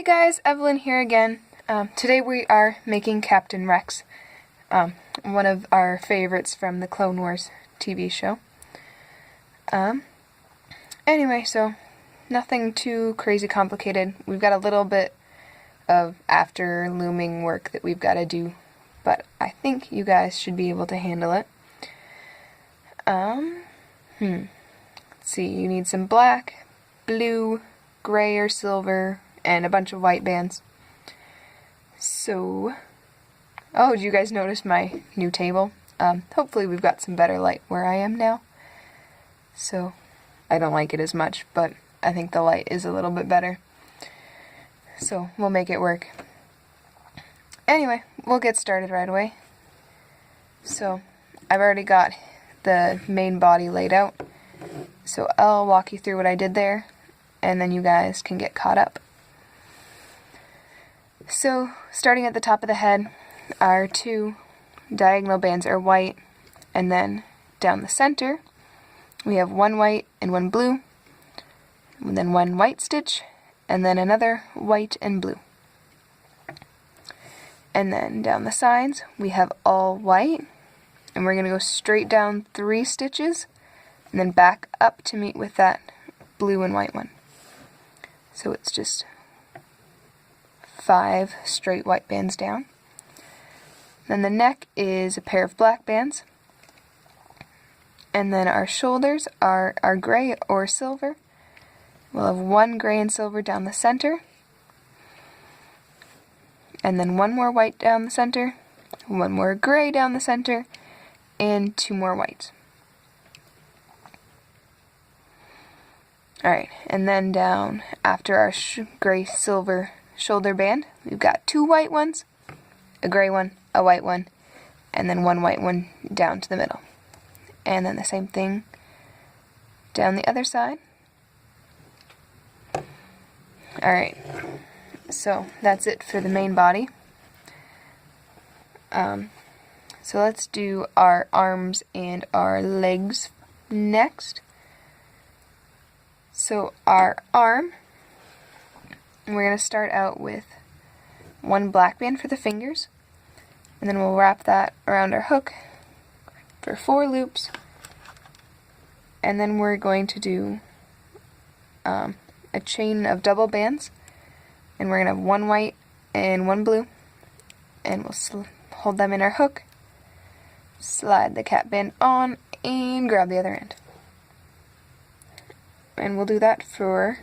guys, Evelyn here again. Today we are making Captain Rex, one of our favorites from the Clone Wars TV show. Anyway, so nothing too crazy complicated. We've got a little bit of after looming work that we've got to do, but I think you guys should be able to handle it. Let's see, you need some black, blue, gray or silver, and a bunch of white bands. So, oh, did you guys notice my new table? Hopefully we've got some better light where I am now. So, I don't like it as much, but I think the light is a little bit better. So, we'll make it work. Anyway, we'll get started right away. So, I've already got the main body laid out. So, I'll walk you through what I did there, and then you guys can get caught up. So, starting at the top of the head, our two diagonal bands are white, and then down the center, we have one white and one blue, and then one white stitch, and then another white and blue. And then down the sides, we have all white, and we're going to go straight down 3 stitches, and then back up to meet with that blue and white one. So it's just 5 straight white bands down. Then the neck is a pair of black bands. And then our shoulders are gray or silver. We'll have 1 gray and silver down the center. And then 1 more white down the center, 1 more gray down the center, and 2 more whites. Alright, and then down after our gray-silver shoulder band, we've got 2 white ones, a gray one, a white one, and then 1 white one down to the middle. And then the same thing down the other side. Alright, so that's it for the main body. So let's do our arms and our legs next. So our arm, we're going to start out with 1 black band for the fingers, and then we'll wrap that around our hook for 4 loops, and then we're going to do a chain of double bands, and we're going to have 1 white and 1 blue, and we'll hold them in our hook, slide the cap band on, and grab the other end. And we'll do that for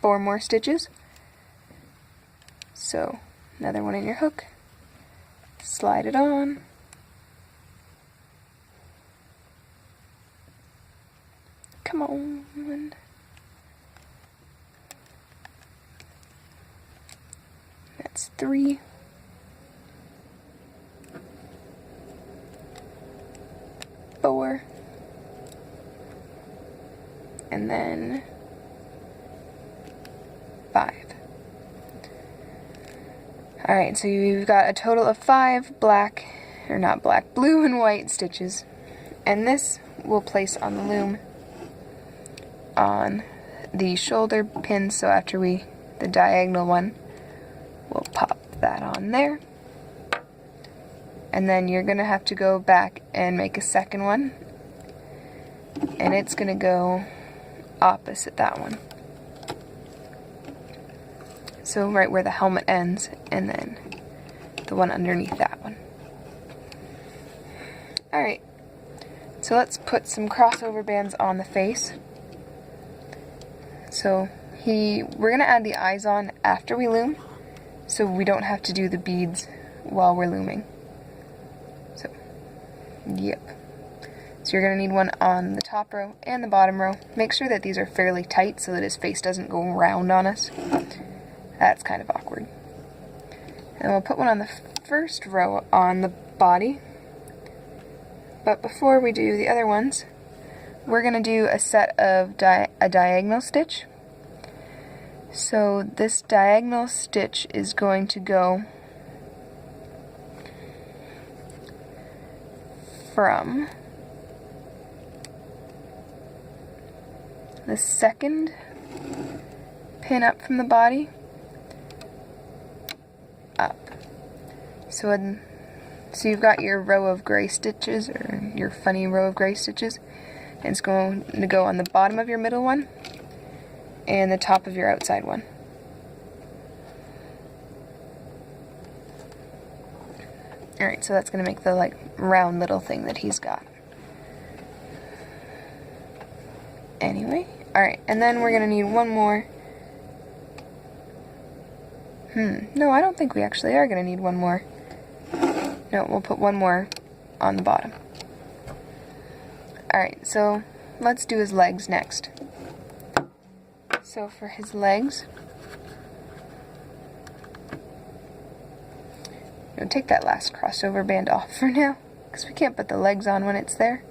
4 more stitches. So, another one in your hook, slide it on, come on, that's 3, 4, and then 5. Alright, so you've got a total of 5 blue and white stitches. And this we'll place on the loom on the shoulder pin, so after the diagonal one, we'll pop that on there. And then you're going to have to go back and make a second one. And it's going to go opposite that one. So right where the helmet ends, and then the one underneath that one. Alright, so let's put some crossover bands on the face. So we're going to add the eyes on after we loom, so we don't have to do the beads while we're looming. So, yep. So you're going to need one on the top row and the bottom row. Make sure that these are fairly tight so that his face doesn't go round on us. That's kind of awkward. And we'll put one on the first row on the body. But before we do the other ones, we're going to do a set of a diagonal stitch. So this diagonal stitch is going to go from the second pin up from the body up. So you've got your row of gray stitches, or your funny row of gray stitches, and it's going to go on the bottom of your middle one and the top of your outside one. Alright, so that's going to make the like round little thing that he's got. Anyway, alright, and then we're going to need one more. No, I don't think we actually are going to need one more. No, we'll put one more on the bottom. Alright, so let's do his legs next. So for his legs, we'll take that last crossover band off for now, because we can't put the legs on when it's there.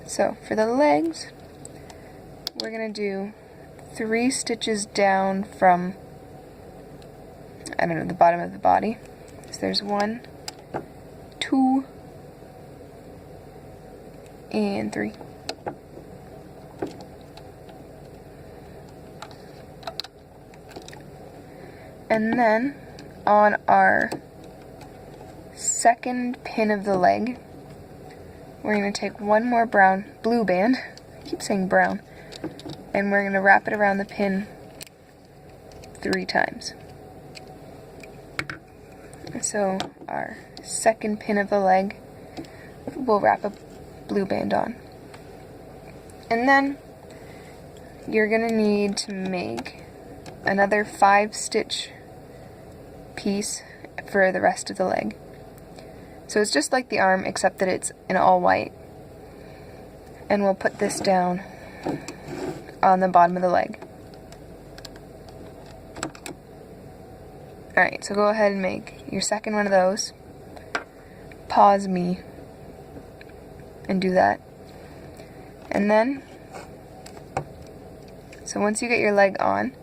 So for the legs, we're going to do 3 stitches down from, I don't know, the bottom of the body. So there's 1, 2, and 3. And then on our second pin of the leg, we're going to take one more blue band, I keep saying brown, and we're going to wrap it around the pin 3 times. So our second pin of the leg, we'll wrap a blue band on. And then you're going to need to make another 5-stitch piece for the rest of the leg. So it's just like the arm, except that it's in all white. And we'll put this down on the bottom of the leg. Alright, so go ahead and make your second one of those. Pause me and do that. And then, so once you get your leg on,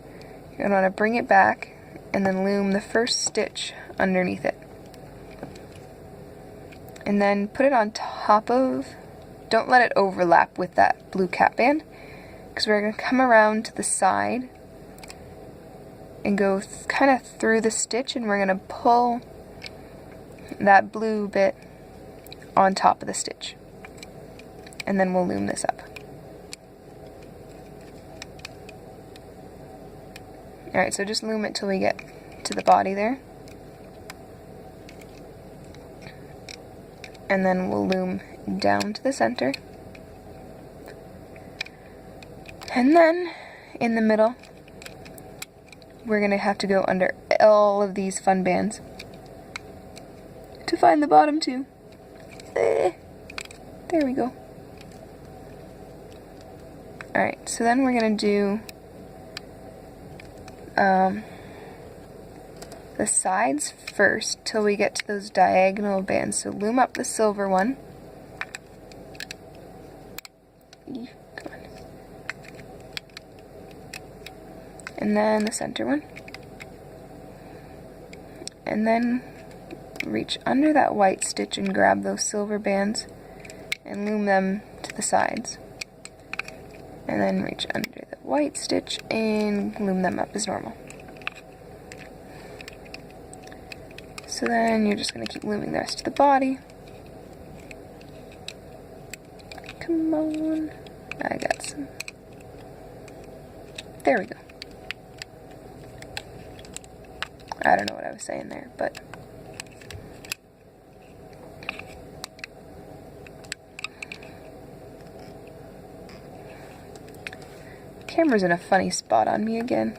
you're going to want to bring it back and then loom the first stitch underneath it. And then put it on top of, don't let it overlap with that blue cap band, because we're going to come around to the side and go kind of through the stitch, and we're going to pull that blue bit on top of the stitch. And then we'll loom this up. Alright, so just loom it till we get to the body there. And then we'll loom down to the center. And then, in the middle, we're going to have to go under all of these fun bands to find the bottom two. There we go. Alright, so then we're going to do the sides first till we get to those diagonal bands. So loom up the silver one. Come on. And then the center one. And then reach under that white stitch and grab those silver bands and loom them to the sides. And then reach under the white stitch and loom them up as normal. So then you're just going to keep looming the rest of the body. Come on. I got some. There we go. I don't know what I was saying there, but camera's in a funny spot on me again.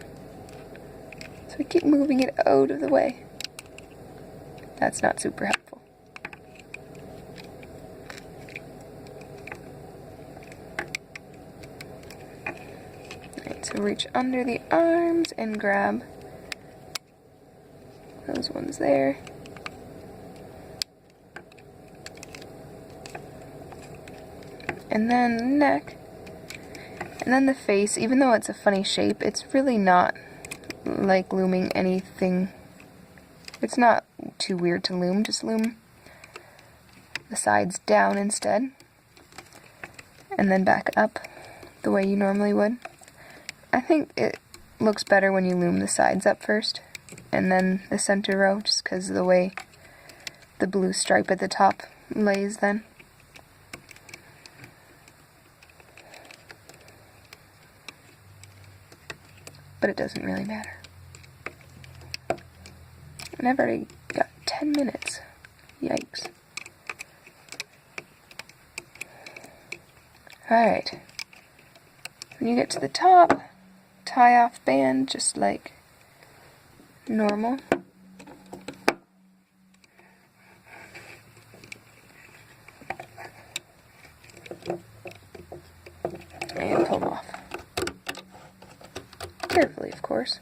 So I keep moving it out of the way. That's not super helpful. Alright, so reach under the arms and grab those ones there. And then the neck. And then the face, even though it's a funny shape, it's really not like looming anything. It's not too weird to loom, just loom the sides down instead. And then back up the way you normally would. I think it looks better when you loom the sides up first, and then the center row, just because of the way the blue stripe at the top lays then. But it doesn't really matter. And I've already got 10 minutes. Yikes. Alright. When you get to the top, tie off band just like normal. And pull off. Carefully, of course.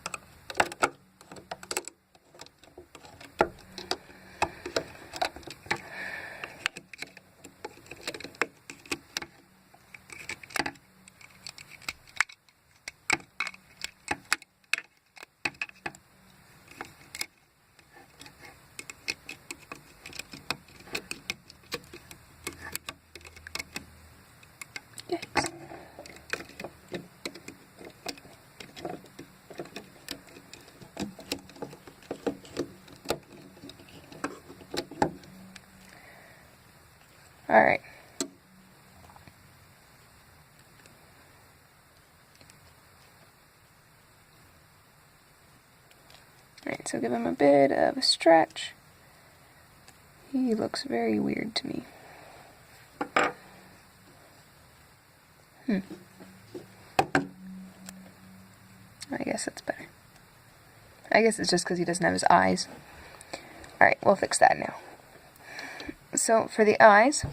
Yikes. Alright. Alright, so give him a bit of a stretch. He looks very weird to me. I guess that's better. I guess it's just because he doesn't have his eyes. Alright, we'll fix that now. So for the eyes,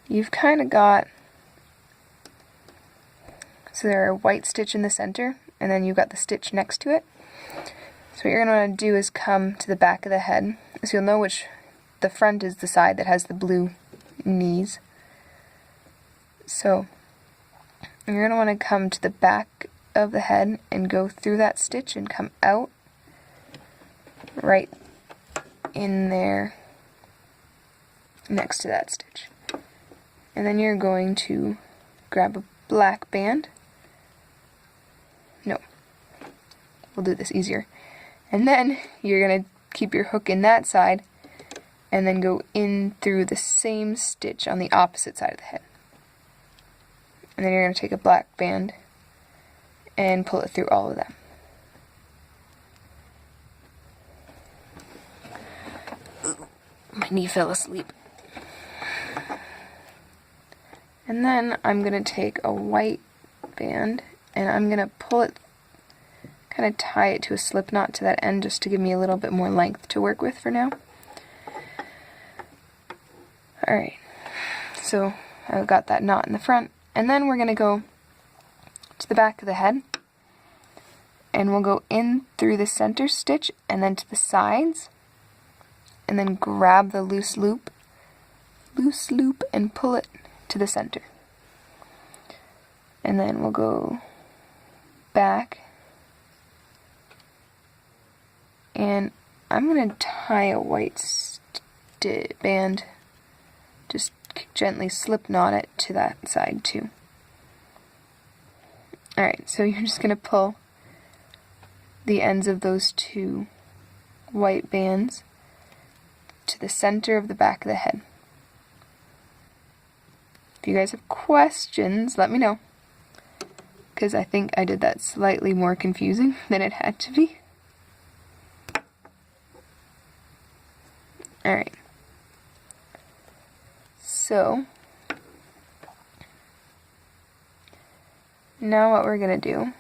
you've kind of got, so there are a white stitch in the center, and then you've got the stitch next to it. So what you're going to want to do is come to the back of the head, so you'll know which, the front is the side that has the blue knees. So you're going to want to come to the back of the head and go through that stitch and come out right in there next to that stitch. And then you're going to grab a black band. No, we'll do this easier. And then you're going to keep your hook in that side and then go in through the same stitch on the opposite side of the head. And then you're going to take a black band and pull it through all of them. My knee fell asleep. And then I'm going to take a white band and I'm going to pull it, kind of tie it to a slip knot to that end just to give me a little bit more length to work with for now. Alright, so I've got that knot in the front, and then we're going to go to the back of the head, and we'll go in through the center stitch and then to the sides, and then grab the loose loop, and pull it to the center. And then we'll go back, and I'm going to tie a white band, just gently slip knot it to that side too. Alright, so you're just going to pull the ends of those two white bands to the center of the back of the head. If you guys have questions, let me know, because I think I did that slightly more confusing than it had to be. Alright. So, now what we're going to do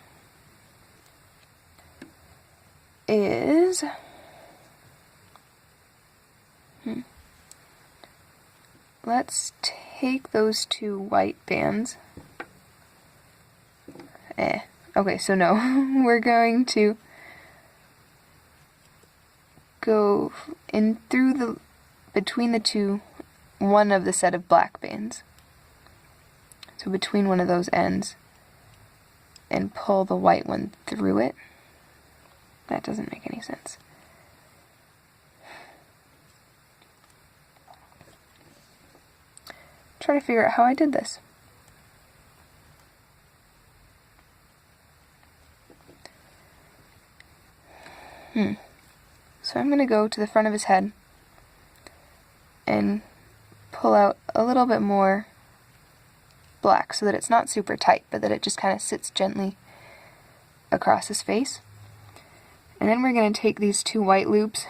is let's take those two white bands. Okay, so no, we're going to go in through the, between the two, one of the set of black bands. So between one of those ends, and pull the white one through it. That doesn't make any sense. Try to figure out how I did this. So I'm going to go to the front of his head and pull out a little bit more black so that it's not super tight, but that it just kind of sits gently across his face. And then we're going to take these 2 white loops,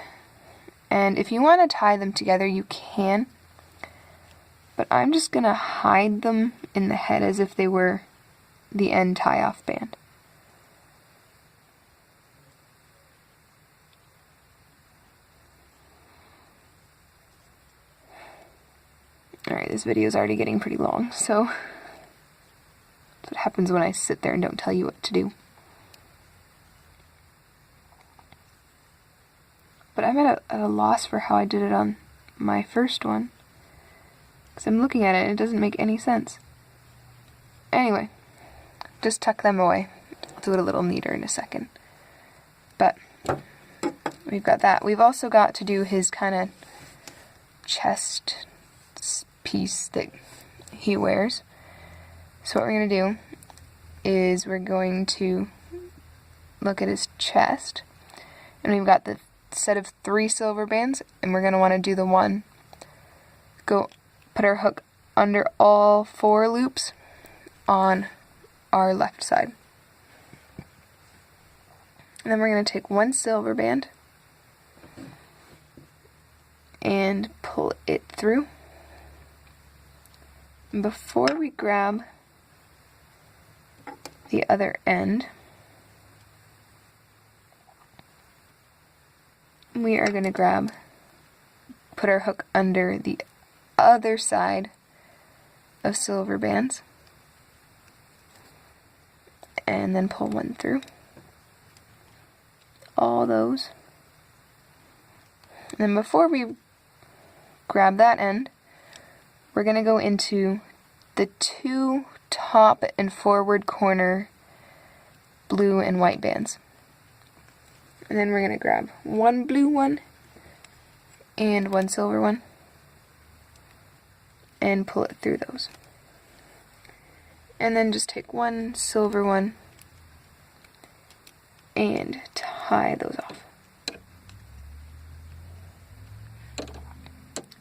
and if you want to tie them together you can, but I'm just going to hide them in the head as if they were the end tie-off band. Alright, this video is already getting pretty long, so that's what happens when I sit there and don't tell you what to do. But I'm at a loss for how I did it on my first one, because I'm looking at it and it doesn't make any sense. Anyway, just tuck them away. I'll do it a little neater in a second. But we've got that. We've also got to do his kind of chest piece that he wears. So what we're going to do is we're going to look at his chest, and we've got the set of 3 silver bands, and we're going to want to do the one, put our hook under all 4 loops on our left side. And then we're going to take 1 silver band and pull it through. Before we grab the other end, we are going to put our hook under the other side of silver bands, and then pull 1 through. All those. And then before we grab that end, we're going to go into the 2 top and forward corner blue and white bands. And then we're going to grab 1 blue one and 1 silver one and pull it through those. And then just take 1 silver one and tie those off.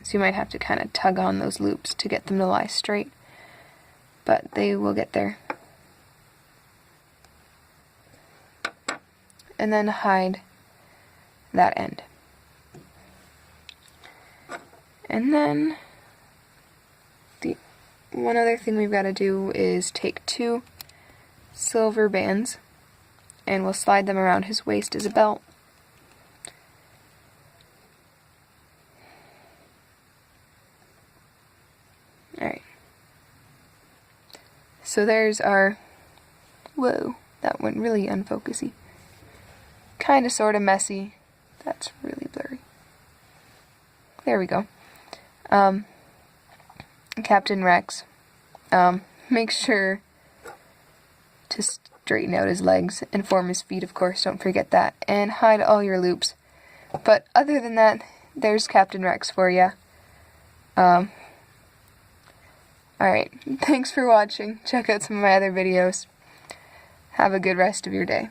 So you might have to kind of tug on those loops to get them to lie straight, but they will get there. And then hide that end. And then the one other thing we've got to do is take 2 silver bands, and we'll slide them around his waist as a belt. Alright. So there's our, whoa, that went really unfocusy. Kinda sorta messy. That's really blurry. There we go. Captain Rex. Make sure to straighten out his legs and form his feet, of course, don't forget that. And hide all your loops. But other than that, there's Captain Rex for you. Alright, thanks for watching. Check out some of my other videos. Have a good rest of your day.